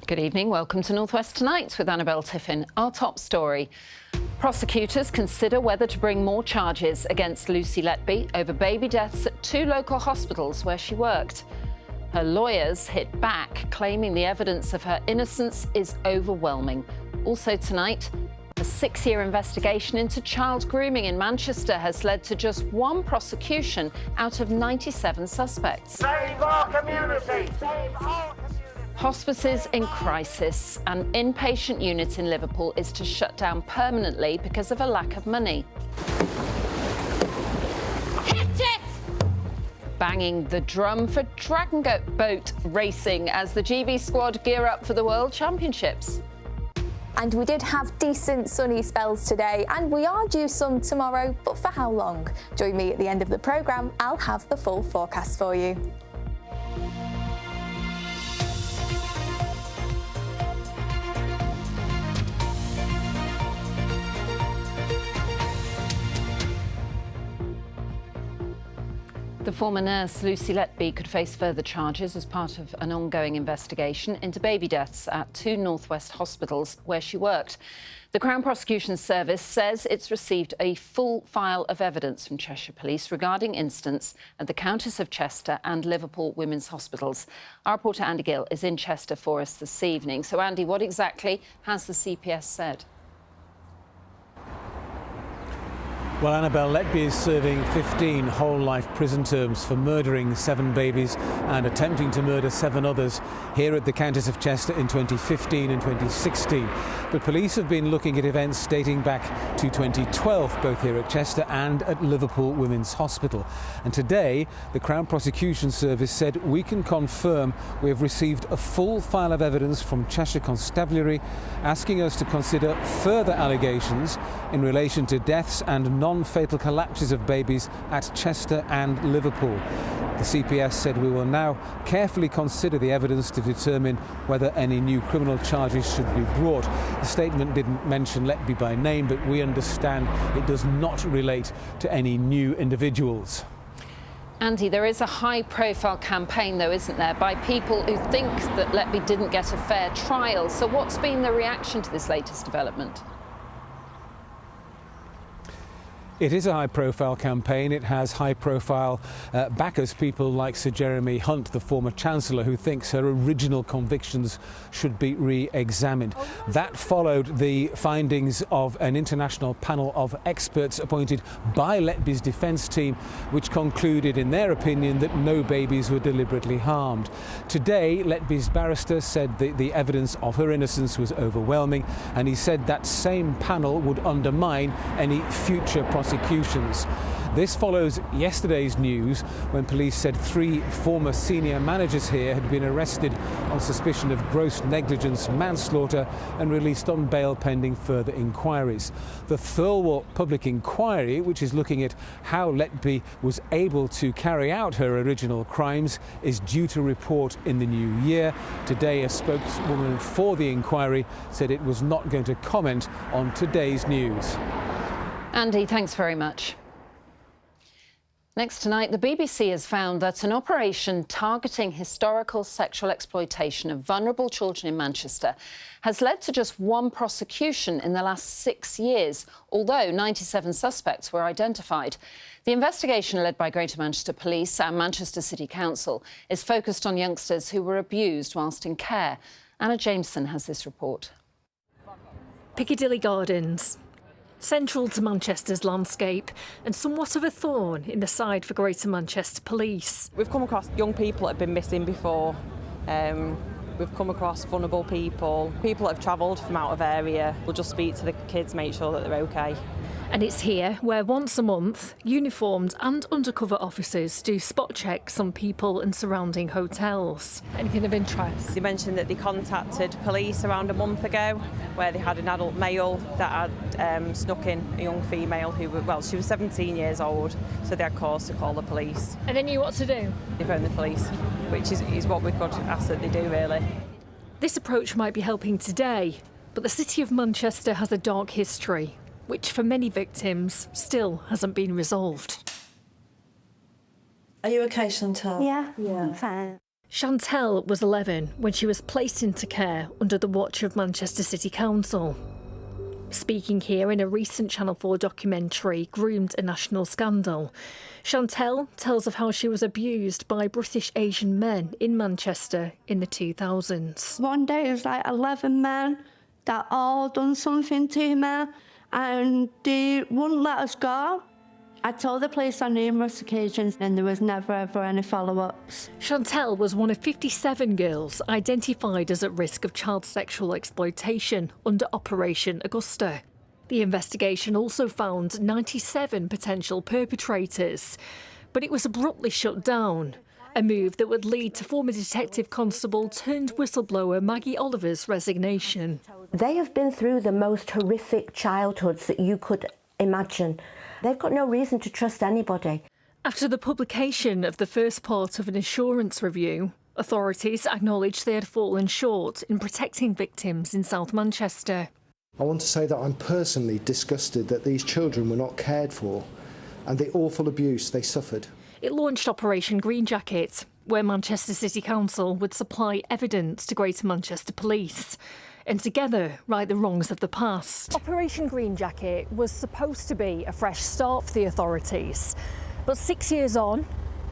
Good evening. Welcome to North West Tonight with Annabelle Tiffin. Our top story. Prosecutors consider whether to bring more charges against Lucy Letby over baby deaths at 2 local hospitals where she worked. Her lawyers hit back, claiming the evidence of her innocence is overwhelming. Also tonight, a 6-year investigation into child grooming in Manchester has led to just 1 prosecution out of 97 suspects. Save our community! Save our community! Hospices in crisis. An inpatient unit in Liverpool is to shut down permanently because of a lack of money. Hit it! Banging the drum for dragon boat racing as the GB squad gear up for the World Championships. And we did have decent sunny spells today, and we are due some tomorrow, but for how long? Join me at the end of the programme. I'll have the full forecast for you. The former nurse, Lucy Letby, could face further charges as part of an ongoing investigation into baby deaths at 2 North West hospitals where she worked. The Crown Prosecution Service says it's received a full file of evidence from Cheshire Police regarding incidents at the Countess of Chester and Liverpool Women's Hospitals. Our reporter Andy Gill is in Chester for us this evening. So, Andy, what exactly has the CPS said? Well, Annabelle, Letby is serving 15 whole-life prison terms for murdering 7 babies and attempting to murder 7 others here at the Countess of Chester in 2015 and 2016. But police have been looking at events dating back to 2012, both here at Chester and at Liverpool Women's Hospital. And today, the Crown Prosecution Service said we can confirm we have received a full file of evidence from Cheshire Constabulary asking us to consider further allegations in relation to deaths and non-fatal collapses of babies at Chester and Liverpool. The CPS said we will now carefully consider the evidence to determine whether any new criminal charges should be brought. The statement didn't mention Letby by name, but we understand it does not relate to any new individuals. Andy, there is a high-profile campaign, though, isn't there, by people who think that Letby didn't get a fair trial. So what's been the reaction to this latest development? It is a high-profile campaign. It has high-profile backers, people like Sir Jeremy Hunt, the former Chancellor, who thinks her original convictions should be re-examined. That followed the findings of an international panel of experts appointed by Letby's defence team, which concluded, in their opinion, that no babies were deliberately harmed. Today, Letby's barrister said the evidence of her innocence was overwhelming, and he said that same panel would undermine any future prosecutions. This follows yesterday's news when police said 3 former senior managers here had been arrested on suspicion of gross negligence, manslaughter and released on bail pending further inquiries. The Thirlwall Public Inquiry, which is looking at how Letby was able to carry out her original crimes, is due to report in the new year. Today, a spokeswoman for the inquiry said it was not going to comment on today's news. Andy, thanks very much. Next tonight, the BBC has found that an operation targeting historical sexual exploitation of vulnerable children in Manchester has led to just 1 prosecution in the last 6 years, although 97 suspects were identified. The investigation, led by Greater Manchester Police and Manchester City Council, is focused on youngsters who were abused whilst in care. Anna Jameson has this report. Piccadilly Gardens. Central to Manchester's landscape and somewhat of a thorn in the side for Greater Manchester Police. We've come across young people that have been missing before. We've come across vulnerable people that have travelled from out of area. We'll just speak to the kids, make sure that they're OK. And it's here where once a month, uniformed and undercover officers do spot checks on people and surrounding hotels. Anything of interest? They mentioned that they contacted police around a month ago where they had an adult male that had snuck in a young female who, she was 17 years old, so they had cause to call the police. And they knew what to do? They phoned the police, which is what we could ask that they do, really. This approach might be helping today, but the City of Manchester has a dark history, which for many victims still hasn't been resolved. Are you okay, Chantal? Yeah, I'm fine. Chantel was 11 when she was placed into care under the watch of Manchester City Council. Speaking here in a recent Channel 4 documentary, Groomed: A National Scandal, Chantel tells of how she was abused by British Asian men in Manchester in the 2000s. One day it was like 11 men that all done something to me and they wouldn't let us go. I told the police on numerous occasions and there was never ever any follow-ups. Chantel was one of 57 girls identified as at risk of child sexual exploitation under Operation Augusta. The investigation also found 97 potential perpetrators, but it was abruptly shut down, a move that would lead to former detective constable turned whistleblower Maggie Oliver's resignation. They have been through the most horrific childhoods that you could imagine. They've got no reason to trust anybody. After the publication of the first part of an insurance review, authorities acknowledged they had fallen short in protecting victims in South Manchester. I want to say that I'm personally disgusted that these children were not cared for and the awful abuse they suffered. It launched Operation Green Jacket, where Manchester City Council would supply evidence to Greater Manchester Police and together right the wrongs of the past. Operation Green Jacket was supposed to be a fresh start for the authorities, but 6 years on,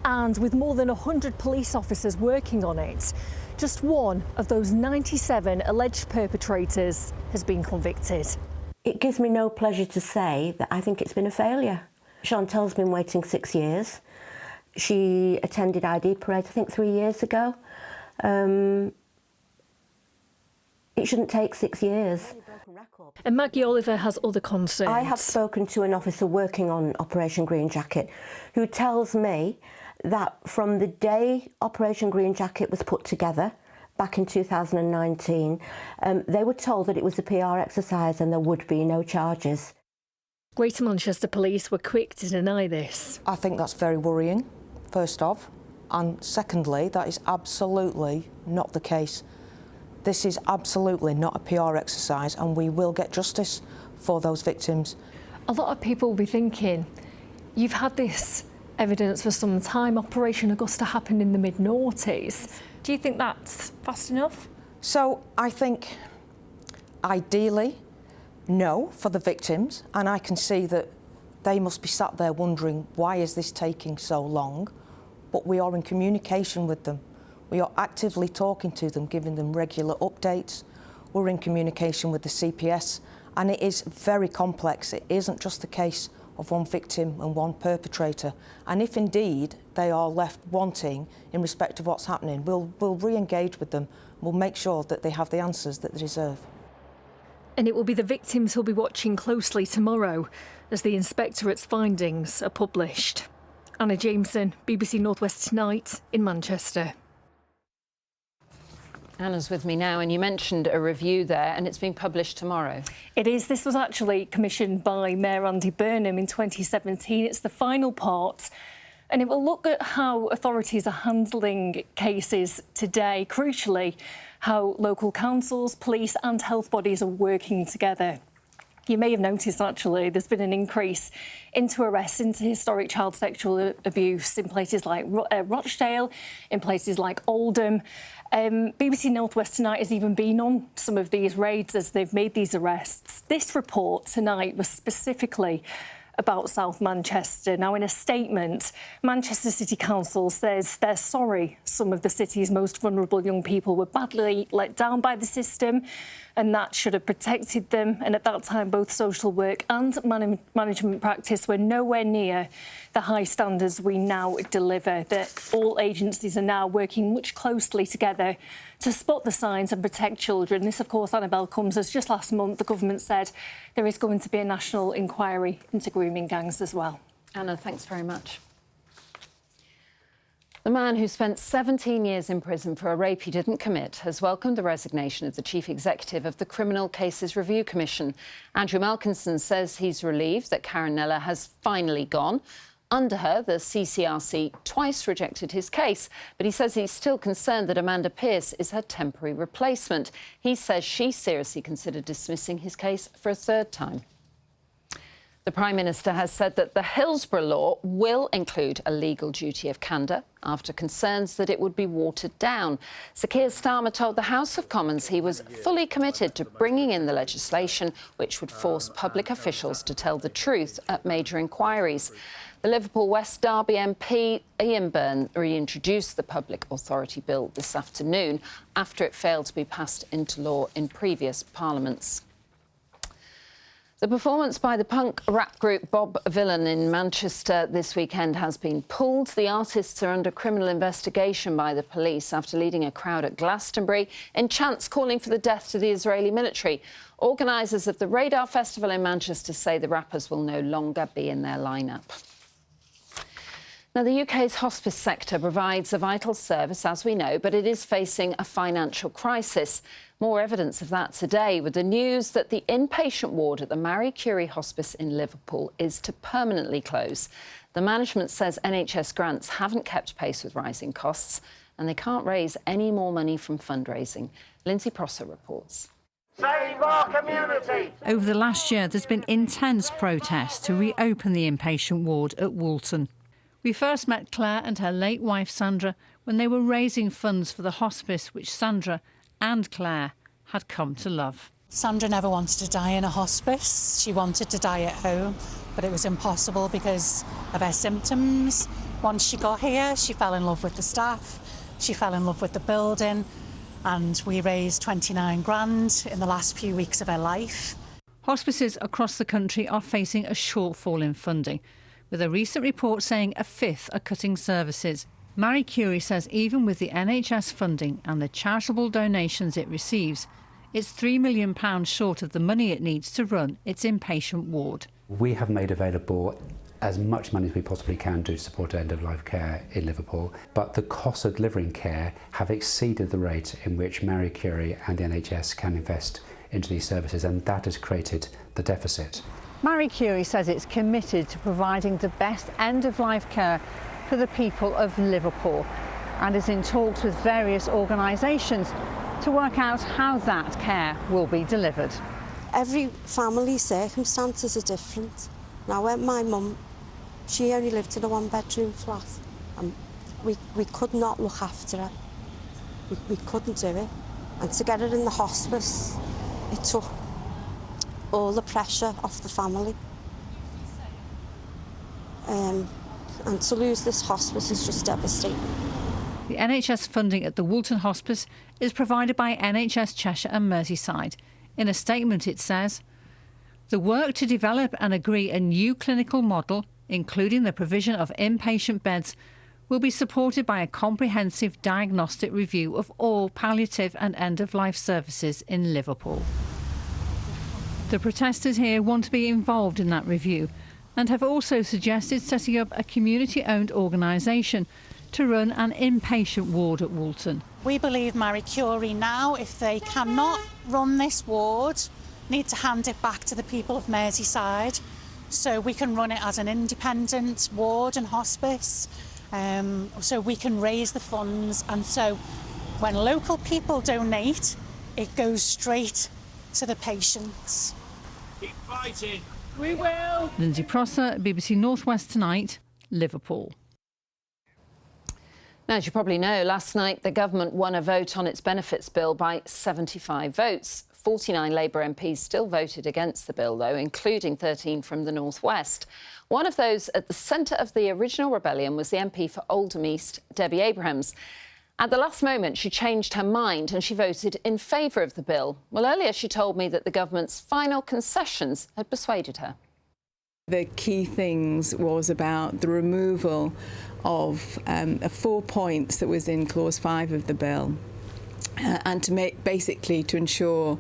and with more than 100 police officers working on it, just one of those 97 alleged perpetrators has been convicted. It gives me no pleasure to say that I think it's been a failure. Chantel's been waiting 6 years. She attended ID Parade, I think 3 years ago. It shouldn't take 6 years. And Maggie Oliver has other concerns. I have spoken to an officer working on Operation Green Jacket who tells me that from the day Operation Green Jacket was put together, back in 2019, they were told that it was a PR exercise and there would be no charges. Greater Manchester Police were quick to deny this. I think that's very worrying, first off, and secondly, that is absolutely not the case. This is absolutely not a PR exercise and we will get justice for those victims. A lot of people will be thinking, you've had this evidence for some time. Operation Augusta happened in the mid-noughties. Do you think that's fast enough? So I think, ideally, no, for the victims, and I can see that they must be sat there wondering, why is this taking so long? But we are in communication with them. We are actively talking to them, giving them regular updates. We're in communication with the CPS, and it is very complex. It isn't just the case of one victim and one perpetrator. And if indeed they are left wanting in respect of what's happening, we'll re-engage with them. We'll make sure that they have the answers that they deserve. And it will be the victims who'll be watching closely tomorrow as the Inspectorate's findings are published. Anna Jameson, BBC North West Tonight in Manchester. Anna's with me now, and you mentioned a review there, and it's being published tomorrow. It is. This was actually commissioned by Mayor Andy Burnham in 2017. It's the final part, and it will look at how authorities are handling cases today. Crucially, how local councils, police and health bodies are working together. You may have noticed, actually, there's been an increase into arrests into historic child sexual abuse in places like Rochdale, in places like Oldham. BBC North West Tonight has even been on some of these raids as they've made these arrests. This report tonight was specifically about South Manchester. Now, in a statement, Manchester City Council says they're sorry some of the city's most vulnerable young people were badly let down by the system, and that should have protected them. And at that time, both social work and management practice were nowhere near the high standards we now deliver, that all agencies are now working much closely together to spot the signs and protect children. This, of course, Annabelle, comes as just last month the government said there is going to be a national inquiry into grooming gangs as well. Anna, thanks very much. The man who spent 17 years in prison for a rape he didn't commit has welcomed the resignation of the chief executive of the Criminal Cases Review Commission. Andrew Malkinson says he's relieved that Karen Neller has finally gone. Under her, the CCRC twice rejected his case, but he says he's still concerned that Amanda Pearce is her temporary replacement. He says she seriously considered dismissing his case for a third time. The Prime Minister has said that the Hillsborough law will include a legal duty of candour after concerns that it would be watered down. Sir Keir Starmer told the House of Commons he was fully committed to bringing in the legislation which would force public officials to tell the truth at major inquiries. The Liverpool West Derby MP Ian Byrne reintroduced the Public Authority Bill this afternoon after it failed to be passed into law in previous parliaments. The performance by the punk rap group Bob Vylan in Manchester this weekend has been pulled. The artists are under criminal investigation by the police after leading a crowd at Glastonbury in chants calling for the death to the Israeli military. Organisers of the Radar Festival in Manchester say the rappers will no longer be in their lineup. Now, the UK's hospice sector provides a vital service, as we know, but it is facing a financial crisis. More evidence of that today with the news that the inpatient ward at the Marie Curie Hospice in Liverpool is to permanently close. The management says NHS grants haven't kept pace with rising costs and they can't raise any more money from fundraising. Lindsay Prosser reports. Save our community! Over the last year, there's been intense protests to reopen the inpatient ward at Woolton. We first met Claire and her late wife Sandra when they were raising funds for the hospice which Sandra and Claire had come to love. Sandra never wanted to die in a hospice. She wanted to die at home, but it was impossible because of her symptoms. Once she got here, she fell in love with the staff, she fell in love with the building, and we raised 29 grand in the last few weeks of her life. Hospices across the country are facing a shortfall in funding, with a recent report saying a fifth are cutting services. Marie Curie says even with the NHS funding and the charitable donations it receives, it's £3 million short of the money it needs to run its inpatient ward. We have made available as much money as we possibly can do to support end-of-life care in Liverpool, but the costs of delivering care have exceeded the rate in which Marie Curie and the NHS can invest into these services, and that has created the deficit. Marie Curie says it's committed to providing the best end-of-life care for the people of Liverpool and is in talks with various organisations to work out how that care will be delivered. Every family's circumstances are different. Now, my mum, she only lived in a one-bedroom flat and we could not look after her. We couldn't do it. And to get her in the hospice, it took all the pressure off the family. And to lose this hospice is just devastating. The NHS funding at the Woolton Hospice is provided by NHS Cheshire and Merseyside. In a statement it says, the work to develop and agree a new clinical model, including the provision of inpatient beds, will be supported by a comprehensive diagnostic review of all palliative and end-of-life services in Liverpool. The protesters here want to be involved in that review and have also suggested setting up a community-owned organisation to run an inpatient ward at Woolton. We believe Marie Curie now, if they cannot run this ward, need to hand it back to the people of Merseyside so we can run it as an independent ward and hospice, so we can raise the funds, and so when local people donate, it goes straight to the patients. Keep fighting! We will! Lindsay Prosser, BBC North West Tonight, Liverpool. Now, as you probably know, last night the government won a vote on its benefits bill by 75 votes. 49 Labour MPs still voted against the bill, though, including 13 from the North West. One of those at the centre of the original rebellion was the MP for Oldham East, Debbie Abrahams. At the last moment, she changed her mind and she voted in favour of the bill. Well, earlier she told me that the government's final concessions had persuaded her. The key things was about the removal of 4 points that was in clause 5 of the bill, and to make basically to ensure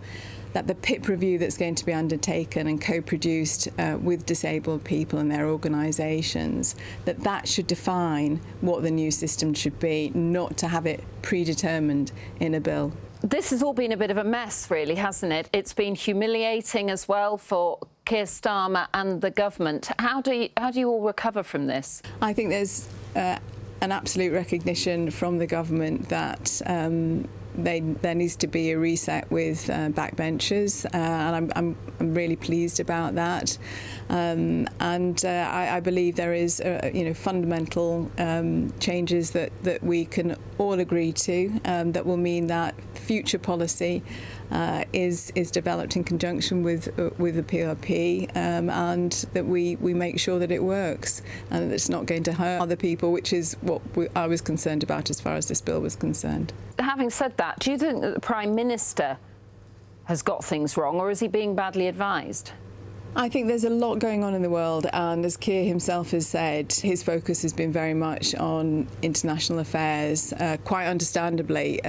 that the PIP review that's going to be undertaken and co-produced with disabled people and their organisations, that should define what the new system should be, not to have it predetermined in a bill. This has all been a bit of a mess, really, hasn't it? It's been humiliating as well for Keir Starmer and the government. How do you all recover from this? I think there's an absolute recognition from the government that there needs to be a reset with backbenchers, and I'm really pleased about that. I believe there is, fundamental changes that we can all agree to that will mean that future policy is developed in conjunction with the PRP, and that we make sure that it works and that it's not going to hurt other people, which is what I was concerned about as far as this bill was concerned. Having said that, do you think that the Prime Minister has got things wrong, or is he being badly advised? I think there's a lot going on in the world, and as Keir himself has said, his focus has been very much on international affairs. Quite understandably,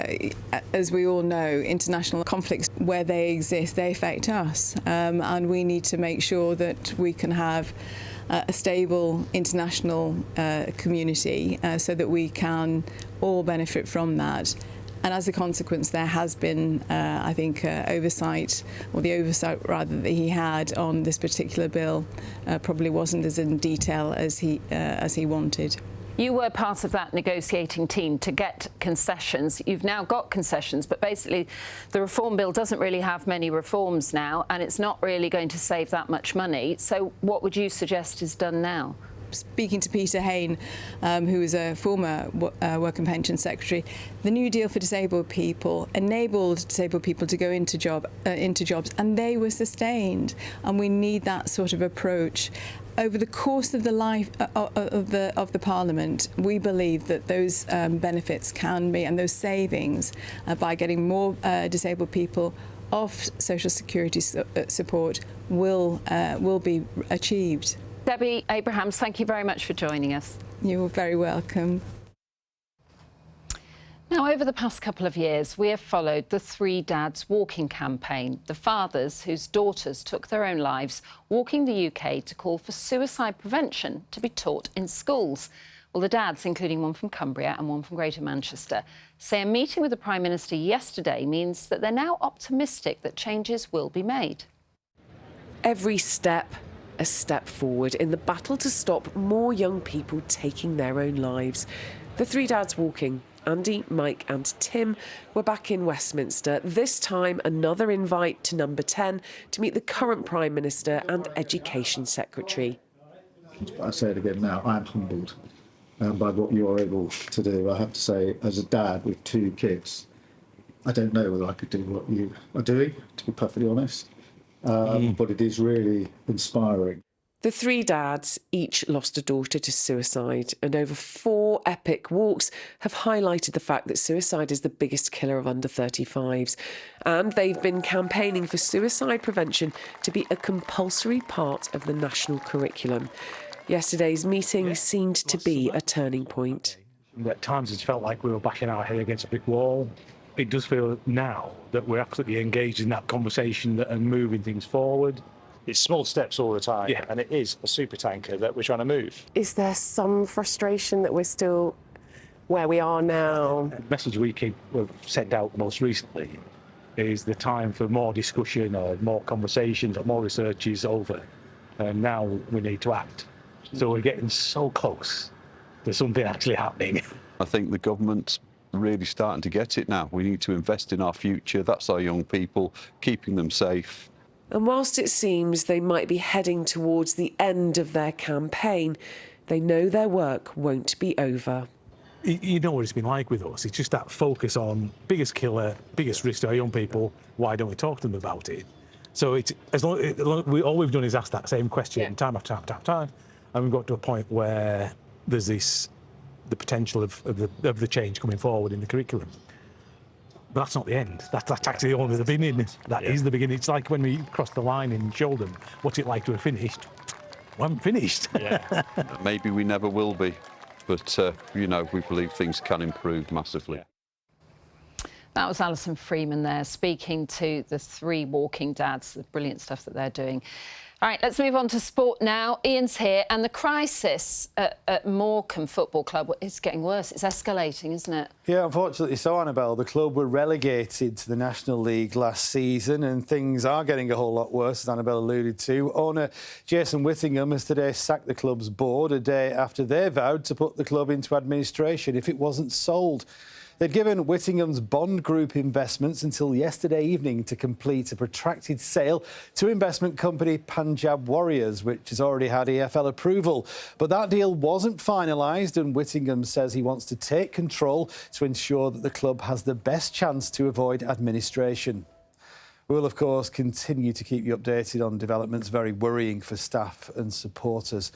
as we all know, international conflicts, where they exist, they affect us, and we need to make sure that we can have a stable international community so that we can all benefit from that. And as a consequence, there has been, I think, oversight, or the oversight rather that he had on this particular bill probably wasn't as in detail as he wanted. You were part of that negotiating team to get concessions. You've now got concessions, but basically the reform bill doesn't really have many reforms now, and it's not really going to save that much money. So what would you suggest is done now? Speaking to Peter Hain, who was a former Work and Pension Secretary, the New Deal for disabled people enabled disabled people to go into jobs, and they were sustained. And we need that sort of approach. Over the course of the life of the Parliament, we believe that those benefits can be, and those savings, by getting more disabled people off social security support, will be achieved. Debbie Abrahams, thank you very much for joining us. You're very welcome. Now, over the past couple of years, we have followed the Three Dads Walking campaign, the fathers whose daughters took their own lives, walking the UK to call for suicide prevention to be taught in schools. Well, the dads, including one from Cumbria and one from Greater Manchester, say a meeting with the Prime Minister yesterday means that they're now optimistic that changes will be made. Every step a step forward in the battle to stop more young people taking their own lives. The Three Dads Walking, Andy, Mike and Tim, were back in Westminster. This time another invite to Number 10 to meet the current Prime Minister and Education Secretary. I say it again now, I am humbled by what you are able to do. I have to say, as a dad with 2 kids, I don't know whether I could do what you are doing, to be perfectly honest. But it is really inspiring. The three dads each lost a daughter to suicide, and over 4 epic walks have highlighted the fact that suicide is the biggest killer of under 35s. And they've been campaigning for suicide prevention to be a compulsory part of the national curriculum. Yesterday's meeting seemed to be a turning point. At times it's felt like we were bashing our head against a brick wall. It does feel now that we're absolutely engaged in that conversation and moving things forward. It's small steps all the time, yeah, and it is a super tanker that we're trying to move. Is there some frustration that we're still where we are now? The message we've sent out most recently is the time for more discussion or more conversations or more research is over, and now we need to act. So we're getting so close to something actually happening. I think the government's really starting to get it now. We need to invest in our future. That's our young people, keeping them safe. And whilst it seems they might be heading towards the end of their campaign, they know their work won't be over. You know what it's been like with us. It's just that focus on biggest killer, biggest risk to our young people. Why don't we talk to them about it? So it's all we've done is ask that same question time after time after time, and we've got to a point where there's the potential of the change coming forward in the curriculum. But that's not the end. That's actually only the beginning. That is the beginning. It's like when we crossed the line in Sholdham. What's it like to have finished? We haven't finished. Yeah. Maybe we never will be, but you know, we believe things can improve massively. That was Alison Freeman there, speaking to the 3 walking dads, the brilliant stuff that they're doing. All right, let's move on to sport now. Ian's here, and the crisis at Morecambe Football Club is getting worse. It's escalating, isn't it? Yeah, unfortunately so, Annabelle. The club were relegated to the National League last season, and things are getting a whole lot worse, as Annabelle alluded to. Owner Jason Whittingham has today sacked the club's board a day after they vowed to put the club into administration if it wasn't sold. They'd given Whittingham's Bond Group Investments until yesterday evening to complete a protracted sale to investment company Punjab Warriors, which has already had EFL approval. But that deal wasn't finalised, and Whittingham says he wants to take control to ensure that the club has the best chance to avoid administration. We'll, of course, continue to keep you updated on developments very worrying for staff and supporters.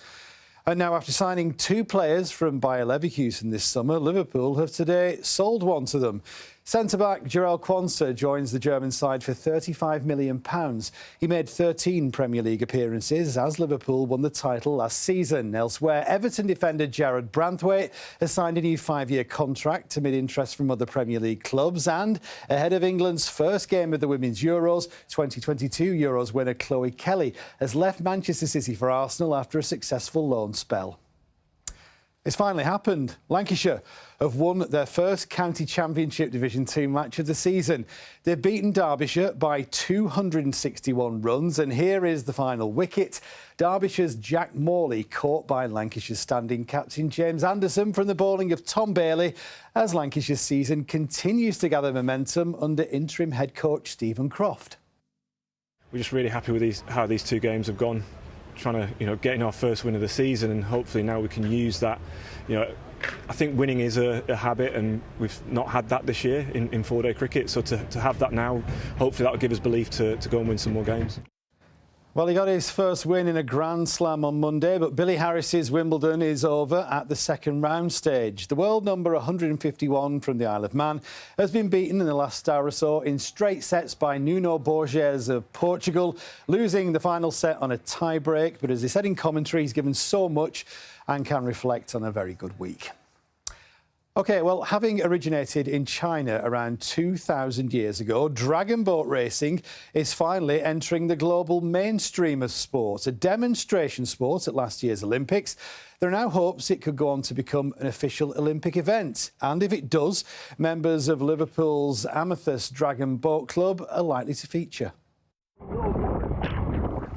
And now, after signing 2 players from Bayer Leverkusen this summer, Liverpool have today sold one to them. Centre-back Jarell Quansah joins the German side for £35 million. He made 13 Premier League appearances as Liverpool won the title last season. Elsewhere, Everton defender Jared Branthwaite has signed a new 5-year contract amid interest from other Premier League clubs. And ahead of England's first game of the Women's Euros, 2022 Euros winner Chloe Kelly has left Manchester City for Arsenal after a successful loan spell. It's finally happened. Lancashire have won their first County Championship Division 2 match of the season. They've beaten Derbyshire by 261 runs, and here is the final wicket. Derbyshire's Jack Morley caught by Lancashire's standing captain James Anderson from the bowling of Tom Bailey as Lancashire's season continues to gather momentum under interim head coach Stephen Croft. We're just really happy with how these 2 games have gone. Trying to, getting our first win of the season, and hopefully now we can use that. I think winning is a habit, and we've not had that this year in 4-day cricket. So to have that now, hopefully that will give us belief to go and win some more games. Well, he got his first win in a Grand Slam on Monday, but Billy Harris's Wimbledon is over at the second round stage. The world number 151 from the Isle of Man has been beaten in the last hour or so in straight sets by Nuno Borges of Portugal, losing the final set on a tie-break. But as he said in commentary, he's given so much and can reflect on a very good week. OK, well, having originated in China around 2,000 years ago, dragon boat racing is finally entering the global mainstream of sport, a demonstration sport at last year's Olympics. There are now hopes it could go on to become an official Olympic event. And if it does, members of Liverpool's Amethyst Dragon Boat Club are likely to feature.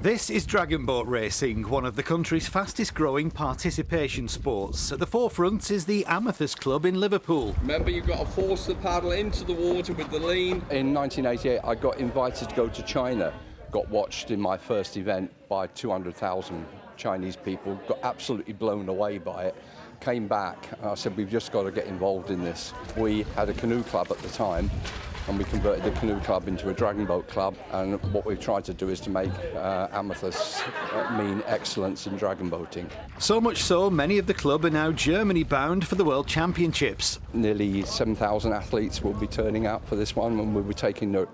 This is dragon boat racing, one of the country's fastest growing participation sports. At the forefront is the Amethyst Club in Liverpool. Remember, you've got to force the paddle into the water with the lean. In 1988, I got invited to go to China. Got watched in my first event by 200,000 Chinese people. Got absolutely blown away by it. Came back and I said, we've just got to get involved in this. We had a canoe club at the time, and we converted the canoe club into a dragon boat club, and what we've tried to do is to make Amethyst mean excellence in dragon boating. So much so, many of the club are now Germany bound for the World Championships. Nearly 7,000 athletes will be turning out for this one, and we'll be taking a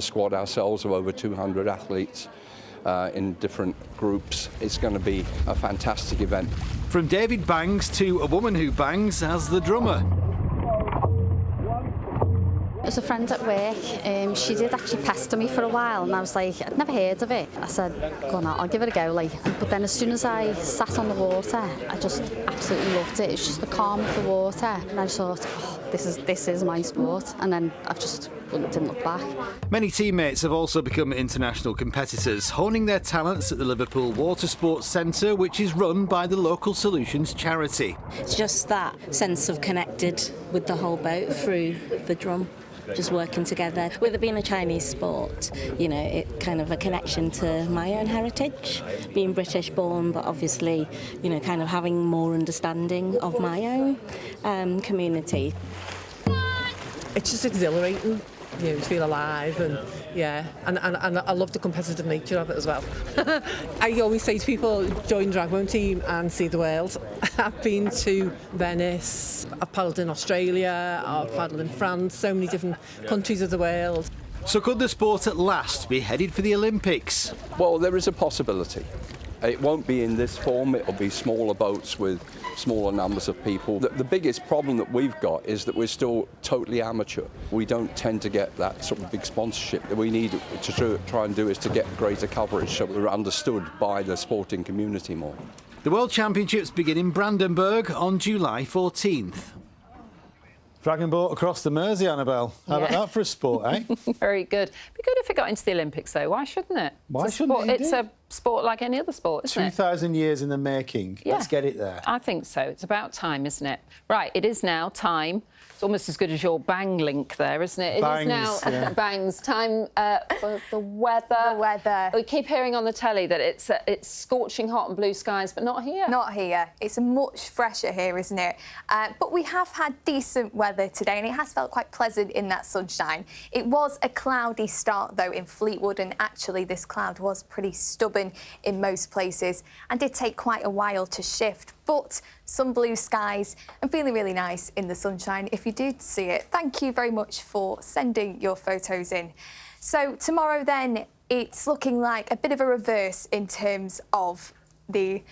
squad ourselves of over 200 athletes in different groups. It's going to be a fantastic event. From David Bangs to a woman who bangs as the drummer. As a friend at work, she did actually pester me for a while, and I was like, I'd never heard of it. I said, go on, I'll give it a go. But then as soon as I sat on the water, I just absolutely loved it. It's just the calm of the water, and I just thought, oh, this is my sport. And then I just didn't look back. Many teammates have also become international competitors, honing their talents at the Liverpool Water Sports Centre, which is run by the Local Solutions charity. It's just that sense of connected with the whole boat through the drum. Just working together. With it being a Chinese sport, it kind of a connection to my own heritage, being British born, but obviously, kind of having more understanding of my own community. It's just exhilarating, to feel alive, and and I love the competitive nature of it as well. I always say to people, join the Dragon team and see the world. I've been to Venice, I've paddled in Australia, I've paddled in France, so many different countries of the world. So could the sport at last be headed for the Olympics? Well, there is a possibility. It won't be in this form, it'll be smaller boats with smaller numbers of people. The biggest problem that we've got is that we're still totally amateur. We don't tend to get that sort of big sponsorship. That we need to try and do is to get greater coverage so we're understood by the sporting community more. The World Championships begin in Brandenburg on July 14th. Dragon boat across the Mersey, Annabelle. How about that for a sport, eh? Very good. Be good if it got into the Olympics, though. Why shouldn't it? Why shouldn't it? It's a sport like any other sport, isn't it? 2,000 years in the making. Yeah. Let's get it there. I think so. It's about time, isn't it? Right, it is now time It's almost as good as your bang link there, isn't it? It Bangs, is now bangs time for the weather. The weather. We keep hearing on the telly that it's scorching hot and blue skies, but not here. Not here. It's much fresher here, isn't it? But we have had decent weather today, and it has felt quite pleasant in that sunshine. It was a cloudy start, though, in Fleetwood, and actually this cloud was pretty stubborn in most places and did take quite a while to shift. But some blue skies and feeling really nice in the sunshine. If you did see it, thank you very much for sending your photos in. So tomorrow then, it's looking like a bit of a reverse in terms of the...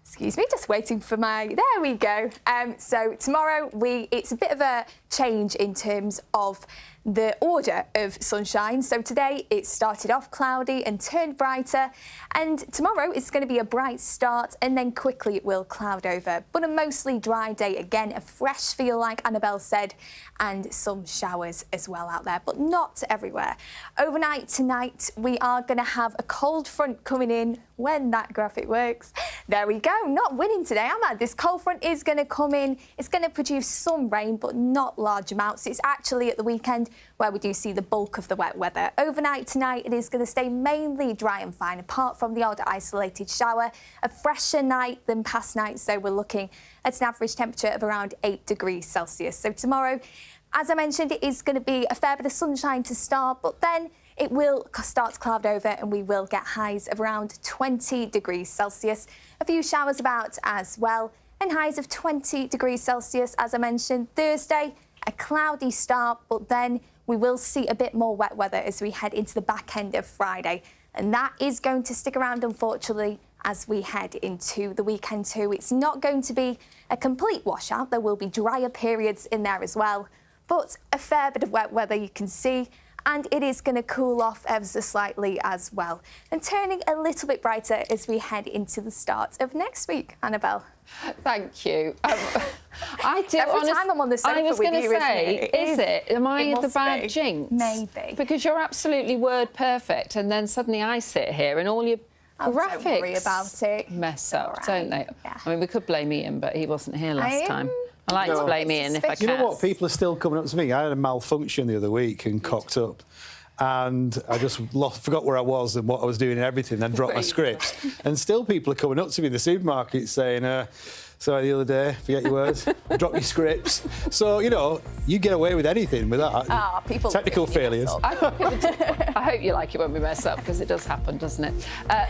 Excuse me, just waiting for my... There we go. So tomorrow, it's a bit of a change in terms of the order of sunshine. So today it started off cloudy and turned brighter, and tomorrow it's going to be a bright start and then quickly it will cloud over. But a mostly dry day again, a fresh feel like Annabelle said, and some showers as well out there, but not everywhere. Overnight tonight we are going to have a cold front coming in when that graphic works. There we go, not winning today, am I? This cold front is going to come in, it's going to produce some rain but not large amounts. It's actually at the weekend where we do see the bulk of the wet weather. Overnight tonight, it is going to stay mainly dry and fine, apart from the odd isolated shower. A fresher night than past nights, so we're looking at an average temperature of around 8 degrees Celsius. So tomorrow, as I mentioned, it is going to be a fair bit of sunshine to start, but then it will start to cloud over and we will get highs of around 20 degrees Celsius. A few showers about as well, and highs of 20 degrees Celsius, as I mentioned. Thursday, a cloudy start, but then we will see a bit more wet weather as we head into the back end of Friday. And that is going to stick around, unfortunately, as we head into the weekend too. It's not going to be a complete washout. There will be drier periods in there as well, but a fair bit of wet weather you can see. And it is going to cool off ever so slightly as well, and turning a little bit brighter as we head into the start of next week. Annabelle. Thank you. I do. Every time I'm on the sofa I was with going to you, say, is it? Am I the bad jinx? Maybe. Because you're absolutely word perfect, and then suddenly I sit here and all your graphics don't worry about it. mess up, Right. don't they? Yeah. I mean, we could blame Ian, but he wasn't here last time. I like to blame Ian if I can. You know what? People are still coming up to me. I had a malfunction the other week and cocked up. And I just forgot where I was and what I was doing and everything, then dropped my scripts. And still people are coming up to me in the supermarket saying, sorry, the other day, forget your words, drop your scripts. So, you know, you get away with anything with that. People technical failures. I hope you like it when we mess up, because it does happen, doesn't it?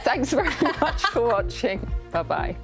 Thanks very much for watching. Bye-bye.